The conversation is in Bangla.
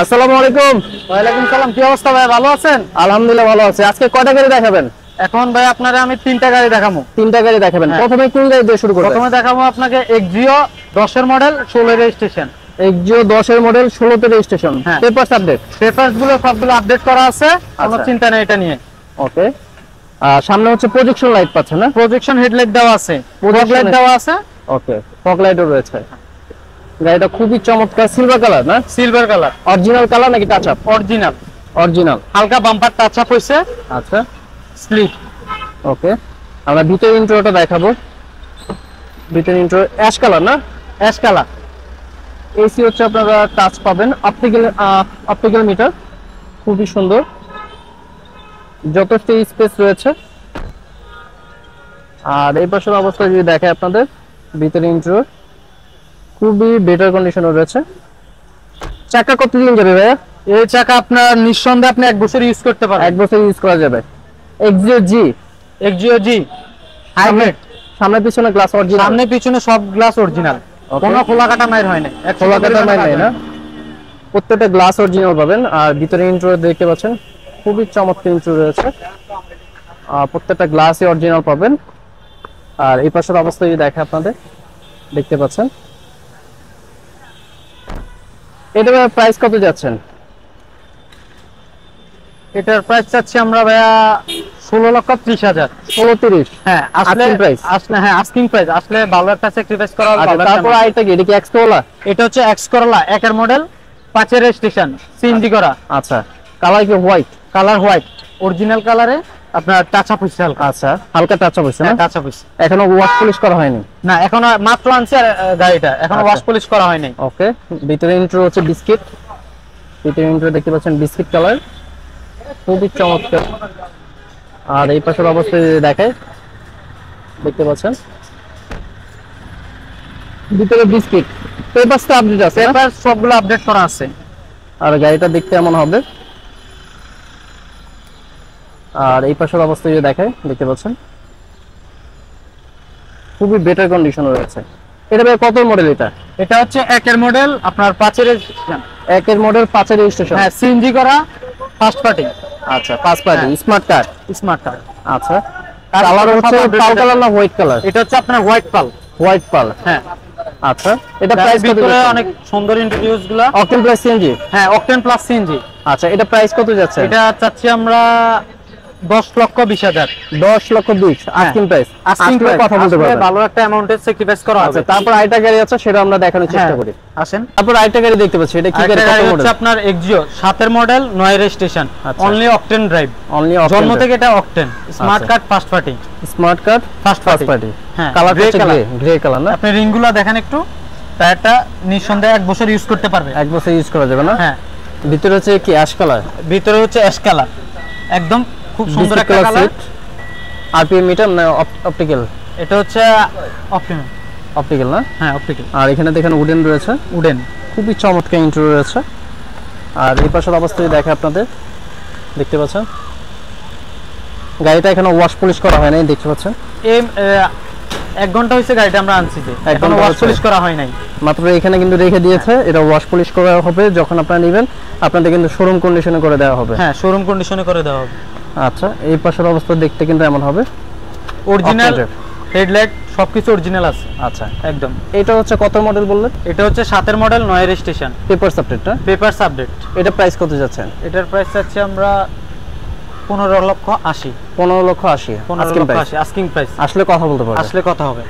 আসসালামু আলাইকুম। ওয়ালাইকুম সালাম। কি অবস্থা ভাই, ভালো আছেন? আলহামদুলিল্লাহ ভালো আছি। আজকে কয়টা গাড়ি দেখাবেন? এখন ভাই আপনারা আমি তিনটা গাড়ি দেখাবো। তিনটা গাড়ি দেখাবেন। প্রথমে কোন গাড়ি দিয়ে শুরু করবেন? প্রথমে দেখাবো আপনাকে এক্সিও 10 এর মডেল 16 রেজিস্ট্রেশন। এক্সিও 10 এর মডেল 16 তে রেজিস্ট্রেশন। Papers update? পেপারস গুলো সবগুলো আপডেট করা আছে, কোনো চিন্তা নেই এটা নিয়ে। ওকে। সামনে হচ্ছে প্রজেকশন লাইট পাচ্ছেন না? প্রজেকশন হেডলাইট দেওয়া আছে, ফগ লাইট দেওয়া আছে। ওকে, ফগ লাইটও রয়েছে। গাড়িটা খুবই চমৎকার, সিলভার কালার না? Silver colour. অরিজিনাল কালার নাকি টাচ আপ? অরিজিনাল। অরিজিনাল। হালকা বাম্পার টাচ আপ হইছে। আচ্ছা, স্লিপ। ওকে, আমরা ভিতরের ইন্ট্রোটা দেখাবো। ভিতরের ইন্ট্রো অ্যাশ কালার না? Ash colour. এসি হচ্ছে আপনারা টাচ পাবেন, অপটিক্যাল মিটার, খুবই সুন্দর, যথেষ্ট স্পেস রয়েছে। আর এই পাশের অবস্থা যদি দেখে আপনাদের, ভিতরে ইন্ট্রো খুবই বেটার কন্ডিশনে রয়েছে। চাকা কতদিন যাবে ভাইয়া? এই চাকা আপনার নিঃসন্দেহে আপনি 1 বছর ইউজ করতে পারেন। 1 বছর ইউজ করা যাবে। এক্সিও জি হাইব্রিড। সামনে পিছনে গ্লাস অরিজিনাল? সামনে পিছনে সব গ্লাস অরিজিনাল, কোনো খোলা কাটা মাইর হয় না। খোলা কাটা মাইর নাই না? প্রত্যেকটা গ্লাস অরিজিনাল পাবেন। আর ভিতরে ইন্ট্রো দেখতে পাচ্ছেন, খুবই চমৎকার ইন্ট্রো রয়েছে। প্রত্যেকটা গ্লাসই অরিজিনাল পাবেন। আর এই পাশের অবস্থা যদি দেখে আপনাদের, দেখতে পাচ্ছেন। এটার প্রাইস কত যাচ্ছেন? এটার প্রাইস চাচ্ছি আমরা ভাইয়া 16,30,000। 16-30? হ্যাঁ, আসলে প্রাইস। আসলে হ্যাঁ আস্কিং প্রাইস। আসলে ভালো একটা স্যাক্রিফাইস করা হবে। তারপর আইটা কি, এটা কি এক্স করলা? এটা হচ্ছে এক্স করলা 1 এর মডেল 5 এর রেজিস্ট্রেশন, সিএনজি করা। আচ্ছা, কালার কি হোয়াইট? কালার হোয়াইট, অরিজিনাল কালারে আপনার টাচ আপ হইছে হালকা। আচ্ছা, হালকা টাচ আপ হইছে না? টাচ আপ হইছে। এখনো ওয়াশ পলিশ করা হয়নি? না, এখনো মাত্র আনছে গাড়িটা, এখনো ওয়াশ পলিশ করা হয়নি। ওকে, ভিতরে ইন্ট্রো হচ্ছে বিস্কিট। ভিতরে ইন্ট্রো দেখতে পাচ্ছেন বিস্কিট কালার, খুবই চমৎকার। আর এই পাশের অবস্থা যদি দেখায়, দেখতে পাচ্ছেন ভিতরে বিস্কিট। পেপারস তো আপডেট আছে? পেপারস সবগুলো আপডেট করা আছে। আর গাড়িটা দেখতে এমন হবে। আর এই পাশের অবস্থা যদি দেখায়, দেখতে পাচ্ছেন খুবই বেটার কন্ডিশনে রয়েছে। এটা ভাই কত মডেল? এটা হচ্ছে 1 এর মডেল আপনার 5 এর রেজিস্ট্রেশন। 1 এর মডেল 5 এর রেজিস্ট্রেশন। হ্যাঁ, সিএনজি করা, ফার্স্ট পার্টি। আচ্ছা, first party, smart card. Smart card. আচ্ছা, কালার হচ্ছে পাল কালার না হোয়াইট কালার? এটা হচ্ছে আপনার হোয়াইট পাল। হোয়াইট পাল, হ্যাঁ। আচ্ছা, এটা প্রাইস কত? ভিতরে অনেক সুন্দর ইন্টেরিয়র্স গুলো। Octane plus CNG? হ্যাঁ, অকটেন প্লাস সিএনজি। আচ্ছা, এটা প্রাইস কত যাচ্ছে? এটা চাচ্ছি আমরা 10,20,000। 10,20,000 আস্কিং প্রাইস। আস্কিং প্রাইস কথা বলতে পারবেন, ভালো একটা অ্যামাউন্টের স্যাক্রিফাইস করা হবে। আচ্ছা, তারপর আইটা গাড়ি আছে, সেটা আমরা দেখানোর চেষ্টা করি। আসেন। তারপর আইটা গাড়ি দেখতে পাচ্ছি, এটা কি গাড়ি? কত মডেল? আপনার এক্সিও 7 এর model 9 registration, only octane drive. Only octane, জন্ম থেকে এটা octane. Smart card first party. Smart card first party. হ্যাঁ, কালার হচ্ছে গ্রে কালার না? আপনি রিংগুলো দেখেন একটু। টায়ারটা নিঃসন্দেহে 1 বছর ইউজ করতে পারবে। 1 বছর ইউজ করা যাবে না? হ্যাঁ। ভিতরে হচ্ছে কি অ্যাশ কালার? ভিতরে হচ্ছে অ্যাশ কালার, একদম খুব সুন্দর একটা কালার। আরপিএম মিটার না অপটিক্যাল? এটা হচ্ছে অপটিক্যাল। অপটিক্যাল না? হ্যাঁ, অপটিক্যাল। আর এখানে দেখেন উডেন রয়েছে। উডেন, খুবই চমৎকার ইন্ট্রো রয়েছে। আর এই পাশের অবস্থায় দেখে আপনাদের, দেখতে পাচ্ছেন গাড়িটা এখনো ওয়াশ পলিশ করা হয় নাই, দেখতে পাচ্ছেন। 1 ঘন্টা হয়েছে গাড়িটা আমরা আনছি, যে এখনো ওয়াশ পলিশ করা হয় নাই। মাত্র এখানে কিন্তু রেখে দিয়েছে। এটা ওয়াশ পলিশ করা হবে যখন আপনারা নেবেন, আপনাদের কিন্তু শোরুম কন্ডিশনে করে দেওয়া হবে। হ্যাঁ, শোরুম কন্ডিশনে করে দেওয়া হবে। আচ্ছা, এই পাশের অবস্থা দেখতে কিন্তু এমন হবে। অরিজিনাল হেডলাইট সবকিছু অরিজিনাল আছে। আচ্ছা, একদম। এটা হচ্ছে কত মডেল বললেন? এটা হচ্ছে 7 এর মডেল 9 রেজিস্ট্রেশন, পেপারস আপডেট না? Papers update. এটা প্রাইস কত যাচ্ছেন? এটার প্রাইস চাচ্ছি আমরা 15,80,000। 15,80,000 আস্কিং প্রাইস। Asking price. আসলে কথা বলতে পারবেন? আসলে কথা হবে।